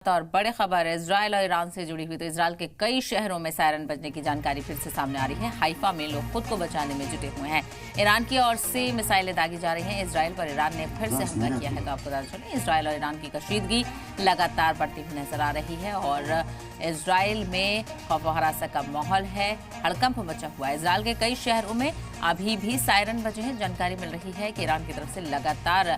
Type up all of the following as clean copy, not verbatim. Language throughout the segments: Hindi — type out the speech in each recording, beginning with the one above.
और बड़ी खबर है इजराइल और ईरान से जुड़ी हुई। तो इजराइल के कई शहरों में सायरन बजने की जानकारी फिर से सामने आ रही है। हाइफा में लोग खुद को बचाने में जुटे हुए हैं। ईरान की ओर से मिसाइलें दागी जा रही हैं। इजराइल पर ईरान ने फिर से हमला किया है। तो आपको बता चलें, इजराइल और ईरान की कशीदगी लगातार बढ़ती हुई नजर आ रही है और इजराइल में खौफ व हरासा का माहौल है। हड़कंप मचा हुआ है। इजराइल के कई शहरों में अभी भी सायरन बजे हैं। जानकारी मिल रही है कि ईरान की तरफ से लगातार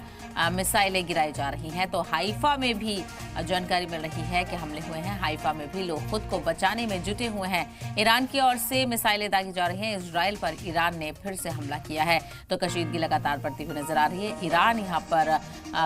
मिसाइलें गिराई जा रही हैं। तो हाइफा में भी जानकारी मिल रही है कि हमले हुए हैं। हाइफा में भी लोग खुद को बचाने में जुटे हुए हैं। ईरान की ओर से मिसाइलें दागी जा रही हैं। इजराइल पर ईरान ने फिर से हमला किया है। तो कशीदगी लगातार बढ़ती हुई नजर आ रही है। ईरान यहाँ पर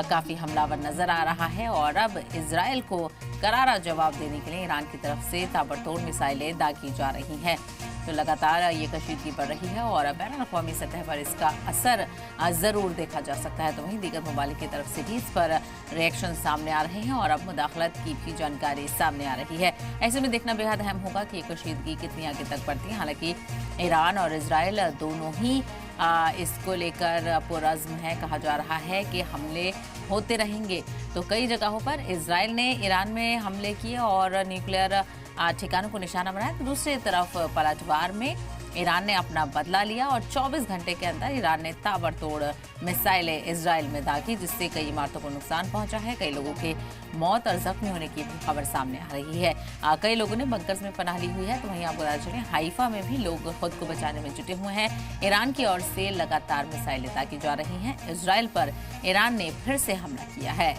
काफी हमलावर नजर आ रहा है और अब इजराइल को करारा जवाब देने के लिए ईरान की तरफ से ताबड़तोड़ मिसाइलें दागी जा रही हैं। तो लगातार ये कशीदगी बढ़ रही है और बैनुल-अक़वामी सतह पर इसका असर जरूर देखा जा सकता है। तो वहीं दीगर ममालिक की तरफ से भी इस पर रिएक्शन सामने आ रहे हैं और अब मुदाखलत की भी जानकारी सामने आ रही है। ऐसे में देखना बेहद अहम होगा कि ये कशीदगी कितनी आगे तक बढ़ती है। हालांकि ईरान और इजराइल दोनों ही इसको लेकर पुरज़्म है। कहा जा रहा है कि हमले होते रहेंगे। तो कई जगहों पर इजराइल ने ईरान में हमले किए और न्यूक्लियर ठिकानों को निशाना बनाया। तो दूसरी तरफ पलटवार में ईरान ने अपना बदला लिया और 24 घंटे के अंदर ईरान ने ताबड़तोड़ मिसाइलें इजराइल में दागी, जिससे कई इमारतों को नुकसान पहुंचा है। कई लोगों के मौत और जख्मी होने की भी खबर सामने आ रही है। कई लोगों ने बंकर्स में पनाह ली हुई है। तो वहीं आपको बता चलें, हाइफा में भी लोग खुद को बचाने में जुटे हुए हैं। ईरान की ओर से लगातार मिसाइलें दागी जा रही हैं। इजराइल पर ईरान ने फिर से हमला किया है।